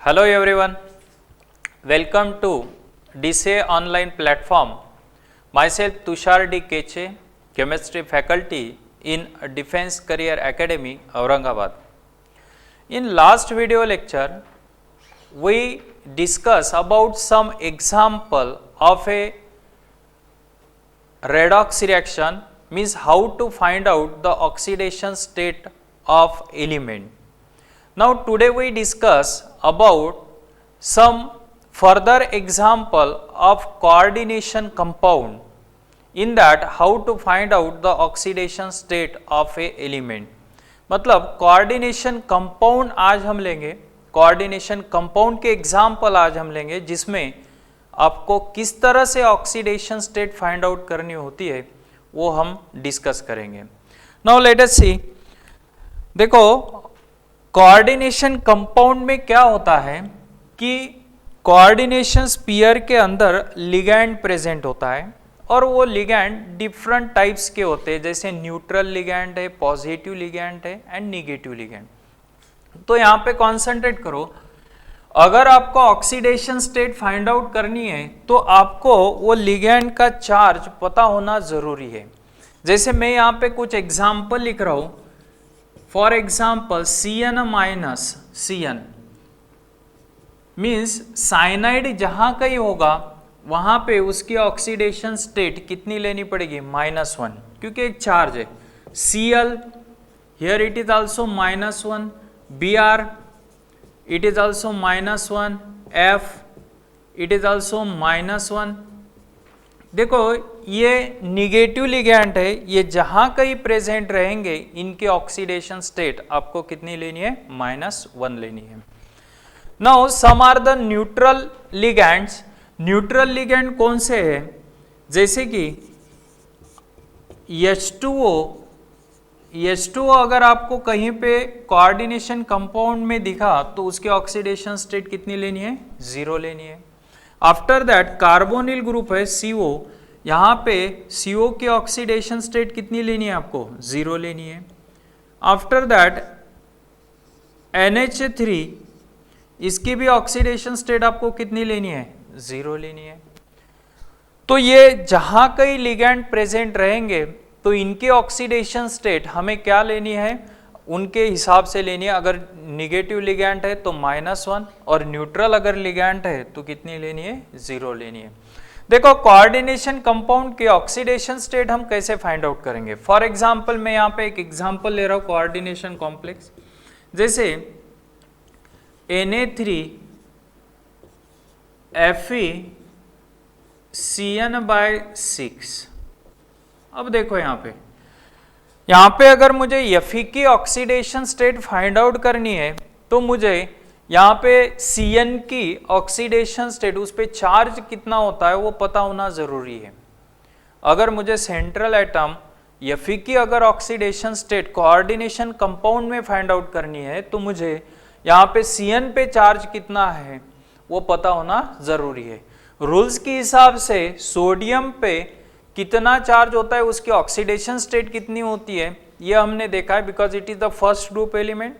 Hello everyone, welcome to DCA online platform. Myself Tushar D. Keche, Chemistry faculty in Defense Career Academy, Aurangabad. In last video lecture, we discuss about some example of a redox reaction, means how to find out the oxidation state of element. Now today we discuss about some further example of coordination compound, in that how to find out the oxidation state of a element. मतलब coordination compound आज हम लेंगे, coordination compound के example आज हम लेंगे जिसमें आपको किस तरह से ऑक्सीडेशन स्टेट फाइंड आउट करनी होती है वो हम डिस्कस करेंगे. नाउ लेट अस सी. देखो कोऑर्डिनेशन कंपाउंड में क्या होता है कि कोऑर्डिनेशन स्फीयर के अंदर लिगैंड प्रेजेंट होता है और वो लिगैंड डिफरेंट टाइप्स के होते हैं, जैसे न्यूट्रल लिगैंड है, पॉजिटिव लिगैंड है एंड नेगेटिव लिगैंड. तो यहाँ पे कॉन्सेंट्रेट करो. अगर आपको ऑक्सीडेशन स्टेट फाइंड आउट करनी है तो आपको वो लिगैंड का चार्ज पता होना जरूरी है. जैसे मैं यहाँ पे कुछ एग्जाम्पल लिख रहा हूं. For example Cn minus Cn means cyanide जहां कहीं होगा वहां पे उसकी ऑक्सीडेशन स्टेट कितनी लेनी पड़ेगी, -1, क्योंकि एक चार्ज है. Cl here it is also -1, Br it is also -1, F it is also -1. देखो ये निगेटिव लिगैंड है, ये जहां कहीं प्रेजेंट रहेंगे इनके ऑक्सीडेशन स्टेट आपको कितनी लेनी है, -1 लेनी है. Now some are the neutral ligands. Neutral ligand कौन से है, जैसे कि H2O अगर आपको कहीं पे कोऑर्डिनेशन कंपाउंड में दिखा तो उसकी ऑक्सीडेशन स्टेट कितनी लेनी है, 0 लेनी है. आफ्टर दैट कार्बोनिल ग्रुप है CO, यहाँ पे CO की ऑक्सीडेशन स्टेट कितनी लेनी है आपको, 0 लेनी है. आफ्टर दैट NH3, इसकी भी ऑक्सीडेशन स्टेट आपको कितनी लेनी है, 0 लेनी है. तो ये जहां कई लिगैंड प्रेजेंट रहेंगे तो इनके ऑक्सीडेशन स्टेट हमें क्या लेनी है, उनके हिसाब से लेनी है. अगर निगेटिव लिगैंड है तो -1 और न्यूट्रल अगर लिगैंड है तो कितनी लेनी है, 0 लेनी है. देखो कोऑर्डिनेशन कंपाउंड के ऑक्सीडेशन स्टेट हम कैसे फाइंड आउट करेंगे. फॉर एग्जांपल मैं यहाँ पे एक एग्जांपल ले रहा हूँ कोऑर्डिनेशन कॉम्प्लेक्स. जैसे Na3FeCN/6. अब देखो यहाँ पे अगर मुझे Fe की ऑक्सीडेशन स्टेट फाइंड आउट करनी है तो मुझे यहाँ पे Cn की ऑक्सीडेशन स्टेट, उस पे चार्ज कितना होता है वो पता होना जरूरी है. अगर मुझे सेंट्रल एटम Fe की अगर ऑक्सीडेशन स्टेट कोऑर्डिनेशन कंपाउंड में फाइंड आउट करनी है तो मुझे यहाँ पे Cn पे चार्ज कितना है वो पता होना जरूरी है. रूल्स के हिसाब से सोडियम पे कितना चार्ज होता है, उसकी ऑक्सीडेशन स्टेट कितनी होती है ये हमने देखा है, because it is the first group element.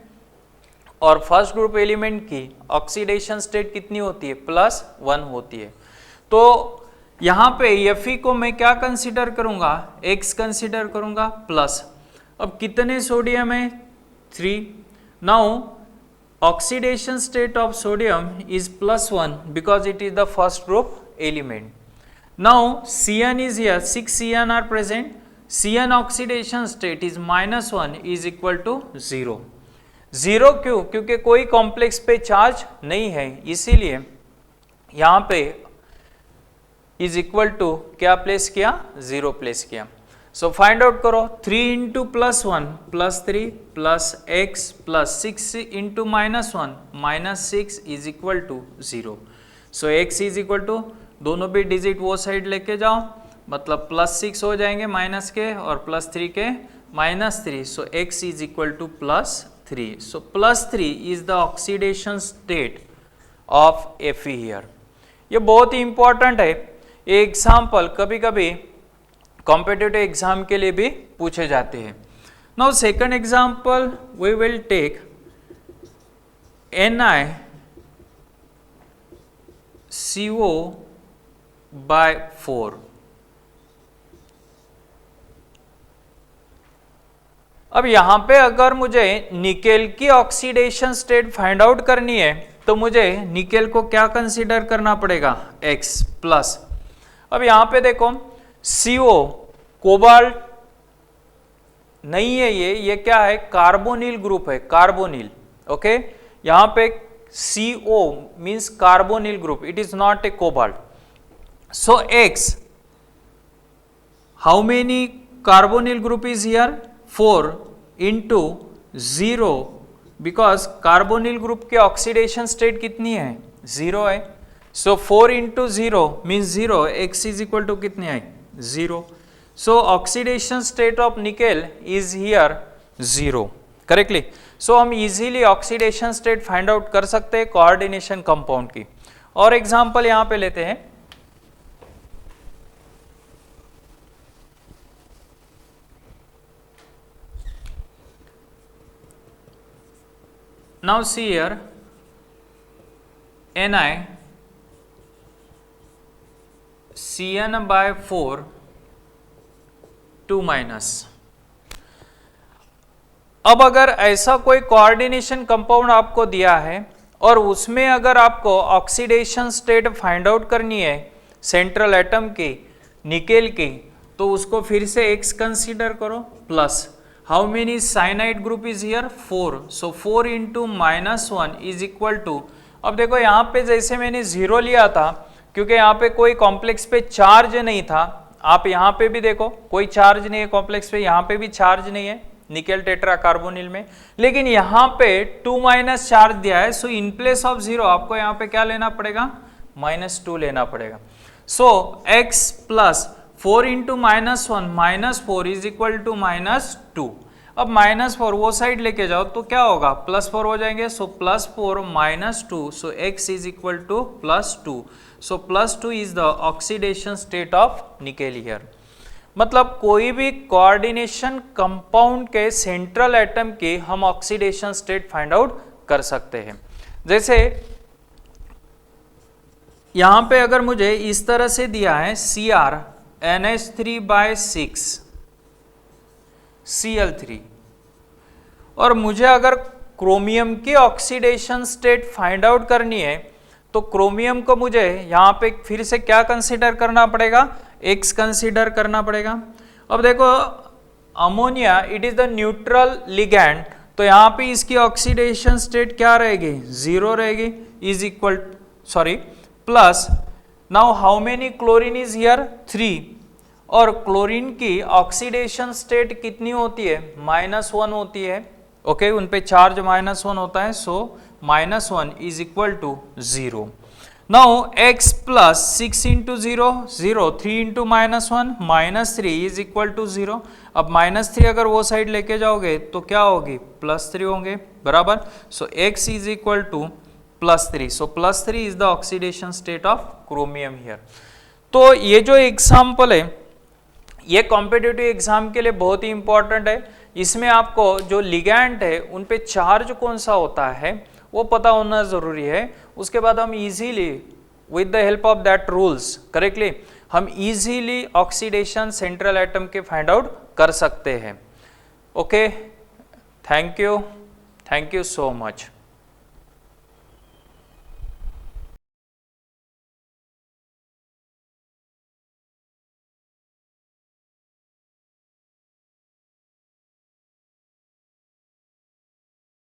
और फर्स्ट ग्रुप एलिमेंट की ऑक्सीडेशन स्टेट कितनी होती है, +1 होती है. तो यहाँ पे Fe को मैं क्या कंसीडर करूंगा, X कंसीडर करूंगा प्लस. अब कितने सोडियम है, 3. Now oxidation state of sodium is +1 because it is the first group element. Now Cn is here, 6 Cn are present. Cn oxidation state is -1 is equal to 0. 0 क्यों, क्योंकि कोई complex पे charge नहीं है, इसीलिए यहाँ पे इज इक्वल टू क्या प्लेस किया, 0 प्लेस किया. सो फाइंड आउट करो. 3 into +1 +3 plus x plus 6 into -1 -6 is equal to 0. So x is equal to, दोनों भी डिजिट वो साइड लेके जाओ, मतलब +6 हो जाएंगे माइनस के और +3 के -3. So x is equal to +3. So +3 is the oxidation state of Fe here. ये बहुत ही इंपॉर्टेंट है. ये एग्जाम्पल कभी कभी कॉम्पिटिटिव एग्जाम के लिए भी पूछे जाते हैं. Now second example we will take CO/4। अब यहां पे अगर मुझे निकेल की ऑक्सीडेशन स्टेट फाइंड आउट करनी है तो मुझे निकेल को क्या कंसीडर करना पड़ेगा, X प्लस। अब यहां पे देखो CO कोबाल्ट नहीं है, ये क्या है, कार्बोनिल ग्रुप है, कार्बोनिल। ओके, यहां पे CO means carbonyl group, it is not a cobalt. So X, how many carbonyl group is here, 4 into 0, because carbonyl group के ऑक्सीडेशन स्टेट कितनी है, 0 है। So 4 into 0 means 0, X is equal to कितनी आई, 0। So oxidation state of nickel is here 0, correctly। So हम easily oxidation state find out कर सकते हैं coordination compound की। और एग्जाम्पल यहाँ पे लेते हैं, now see here NiCN/4 2 minus. अब अगर ऐसा कोई कोऑर्डिनेशन कंपाउंड आपको दिया है और उसमें अगर आपको ऑक्सीडेशन स्टेट फाइंड आउट करनी है सेंट्रल एटम की, निकेल की, तो उसको फिर से X कंसीडर करो plus. How many cyanide group is here, 4। So 4 into -1 is equal to, अब देखो यहाँ पे जैसे मैंने 0 लिया था क्योंकि यहाँ पे कोई कॉम्प्लेक्स पे चार्ज नहीं था। आप यहाँ पे भी देखो कोई चार्ज नहीं है कॉम्प्लेक्स पे, यहाँ पे भी चार्ज नहीं है निकेल टेट्रा कार्बोनिल में, लेकिन यहाँ पे 2 चार्ज दिया है। सो इन प्लेस ऑफ 0 आपको यहाँ पे क्या लेना पड़ेगा, -2 लेना पड़ेगा। So X plus 4 into -1 -4 is equal to -2। अब -4 वो साइड लेके जाओ तो क्या होगा, +4 हो जाएंगे। So +4 -2, so X is equal to +2। So +2 is the oxidation state of nickel here. मतलब कोई भी कोऑर्डिनेशन कंपाउंड के सेंट्रल एटम की हम ऑक्सीडेशन स्टेट फाइंड आउट कर सकते हैं। जैसे यहां पे अगर मुझे इस तरह से दिया है Cr NH3/6 Cl3, और मुझे अगर क्रोमियम की ऑक्सीडेशन स्टेट फाइंड आउट करनी है तो क्रोमियम को मुझे यहाँ पे फिर से क्या कंसीडर करना पड़ेगा, X कंसीडर करना पड़ेगा। अब देखो ammonia it is the neutral ligand, तो यहाँ पे इसकी ऑक्सीडेशन स्टेट क्या रहेगी, 0 रहेगी, is equal sorry plus. Now how many chlorine is here, 3, और क्लोरीन की ऑक्सीडेशन स्टेट कितनी होती है, -1 होती है। ओके, उन पे चार्ज -1 होता है। So -1 is equal to 0। Now X plus 6 into 0 0, 3 into -1 -3 is equal to 0। अब -3 अगर वो साइड लेके जाओगे तो क्या होगी, +3 होंगे, बराबर। So X is equal to +3। So +3 is the oxidation state of chromium here. तो ये जो एग्जाम्पल है ये कॉम्पिटिटिव एग्जाम के लिए बहुत ही इंपॉर्टेंट है। इसमें आपको जो लिगैंड है उन पे चार्ज कौन सा होता है वो पता होना जरूरी है। उसके बाद हम easily with the help of that rules correctly हम इजीली ऑक्सीडेशन सेंट्रल एटम के फाइंड आउट कर सकते हैं। Okay, thank you so much.